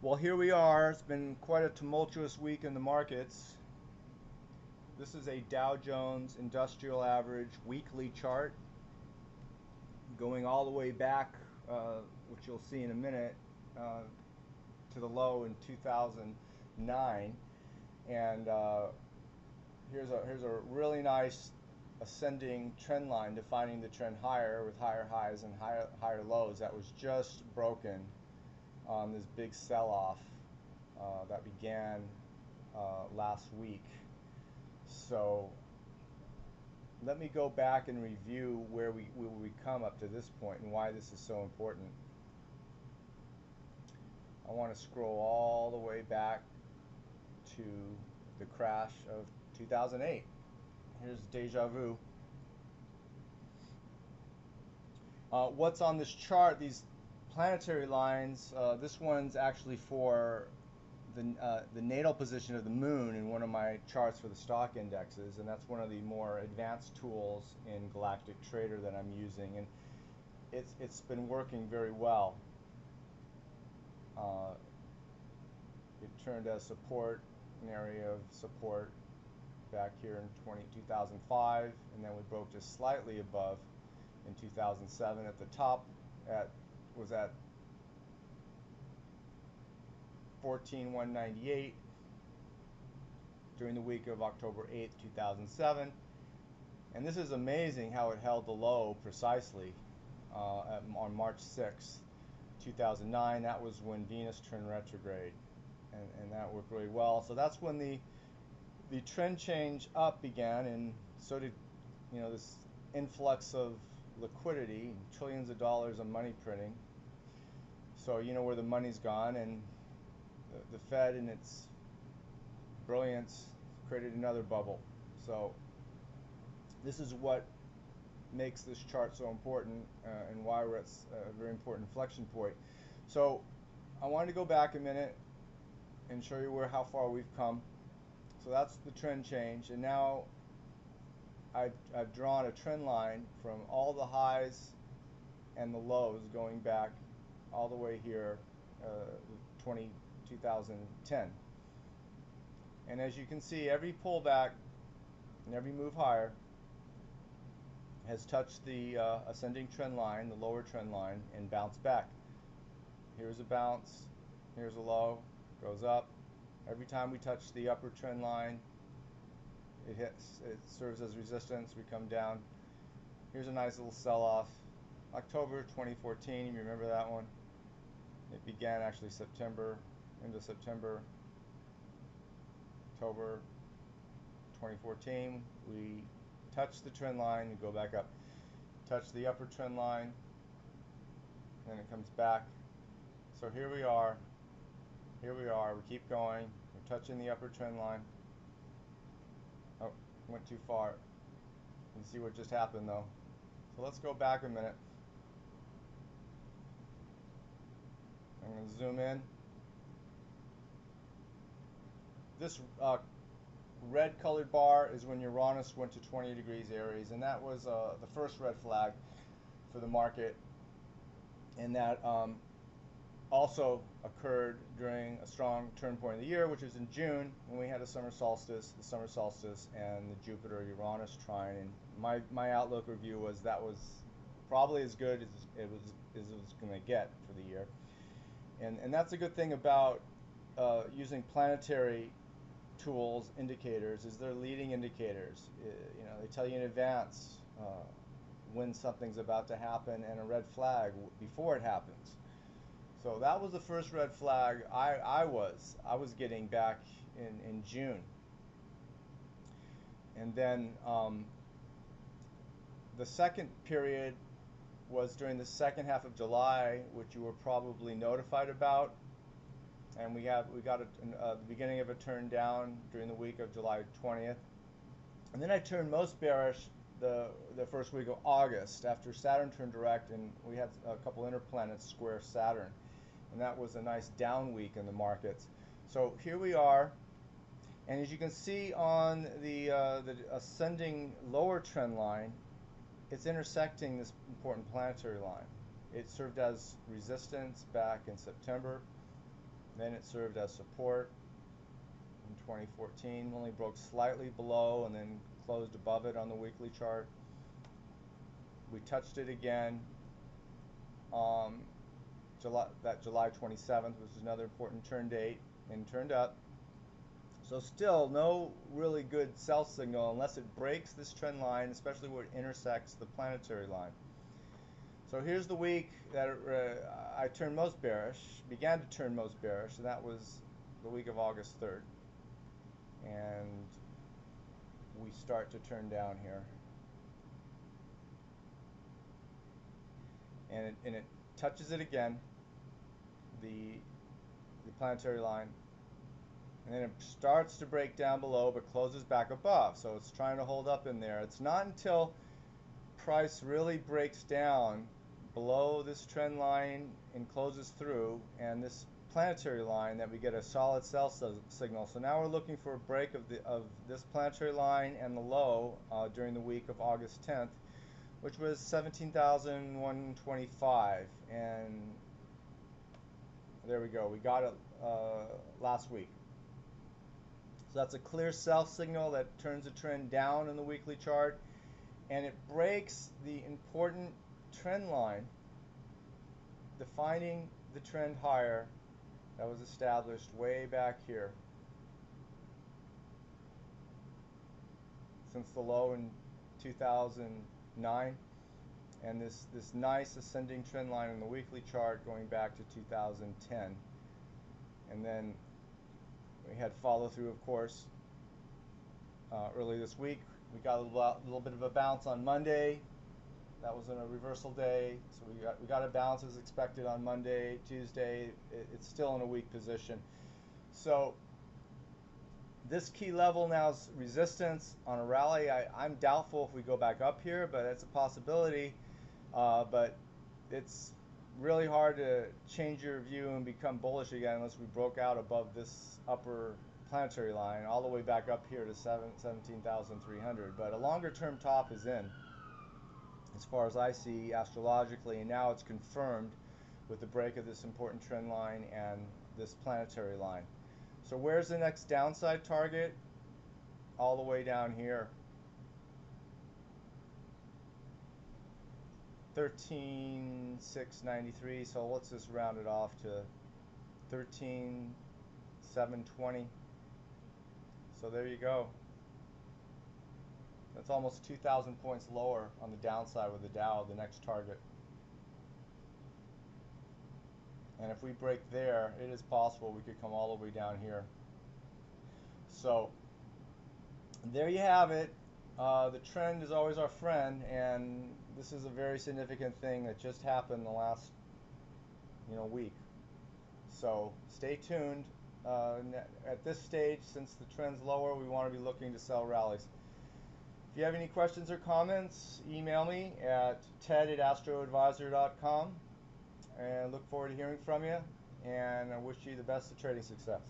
Well, here we are. It's been quite a tumultuous week in the markets. This is a Dow Jones Industrial Average weekly chart going all the way back, which you'll see in a minute, to the low in 2009. And here's a really nice ascending trend line defining the trend higher with higher highs and higher lows that was just broken on this big sell-off that began last week. So let me go back and review where we come up to this point and why this is so important. I want to scroll all the way back to the crash of 2008. Here's deja vu. What's on this chart? These planetary lines. This one's actually for the natal position of the moon in one of my charts for the stock indexes, and that's one of the more advanced tools in Galactic Trader that I'm using, and it's been working very well. It turned as support, an area of support back here in 2005, and then we broke just slightly above in 2007 at the top was at 14,198 during the week of October 8th, 2007. And this is amazing how it held the low precisely on March 6th, 2009. That was when Venus turned retrograde, and that worked really well. So that's when the trend change up began, and so did this influx of liquidity, trillions of dollars of money printing. So where the money's gone, and the Fed in its brilliance created another bubble. So this is what makes this chart so important and why we're at a very important inflection point. So I wanted to go back a minute and show you how far we've come. So that's the trend change, and now I've drawn a trend line from all the highs and the lows going back all the way here, 2010. And as you can see, every pullback and every move higher has touched the ascending trend line, the lower trend line, and bounced back. Here's a bounce, here's a low, goes up. Every time we touch the upper trend line, it serves as resistance. We come down. Here's a nice little sell-off. October 2014, you remember that one? It began actually September, into September, October 2014. We touch the trend line and go back up. Touch the upper trend line, and it comes back. So here we are. Here we are. We keep going. We're touching the upper trend line. Oh, went too far. You can see what just happened though. So let's go back a minute. I'm going to zoom in. This red colored bar is when Uranus went to 20 degrees Aries, and that was the first red flag for the market, and that also occurred during a strong turn point of the year, which was in June when we had a summer solstice, and the Jupiter-Uranus trine. And my outlook review was that was probably as good as it was going to get for the year. And that's a good thing about using planetary tools, indicators, is they're leading indicators. They tell you in advance when something's about to happen, and a red flag before it happens. So that was the first red flag I was getting back in June. And then the second period was during the second half of July, which you were probably notified about. And we got the beginning of a turn down during the week of July 20th. And then I turned most bearish the first week of August after Saturn turned direct, and we had a couple interplanets square Saturn. And that was a nice down week in the markets. So here we are, and as you can see on the ascending lower trend line, it's intersecting this important planetary line. It served as resistance back in September, Then it served as support in 2014, only broke slightly below and then closed above it on the weekly chart. We touched it again July 27th, which is another important turn date, and turned up. So still no really good sell signal unless it breaks this trend line, especially where it intersects the planetary line. So here's the week that I turned most bearish, began to turn most bearish, and that was the week of August 3rd. And we start to turn down here. And it touches it again, the planetary line, and then it starts to break down below but closes back above. So it's trying to hold up in there. It's not until price really breaks down below this trend line and closes through and this planetary line that we get a solid sell signal. So now we're looking for a break of this planetary line and the low during the week of August 10th, which was 17,125, and there we go. We got it last week. So that's a clear sell signal that turns the trend down in the weekly chart, and it breaks the important trend line defining the trend higher that was established way back here since the low in 2009, and this nice ascending trend line in the weekly chart going back to 2010. And then we had follow through, of course, early this week. We got a little bit of a bounce on Monday. That was in a reversal day, so we got a bounce as expected on Monday. Tuesday, it's still in a weak position. So this key level now is resistance on a rally. I'm doubtful if we go back up here, but it's a possibility. But it's really hard to change your view and become bullish again unless we broke out above this upper planetary line all the way back up here to 17,300. But a longer term top is in, as far as I see astrologically, and now it's confirmed with the break of this important trend line and this planetary line. So where's the next downside target? All the way down here. 13,693, so let's just round it off to 13,720. So there you go. That's almost 2,000 points lower on the downside with the Dow, the next target. And if we break there, it is possible we could come all the way down here. So there you have it. The trend is always our friend, and this is a very significant thing that just happened the last week. So stay tuned. At this stage, since the trend's lower, we want to be looking to sell rallies. If you have any questions or comments, email me at ted@astroadvisor.com, and look forward to hearing from you, and I wish you the best of trading success.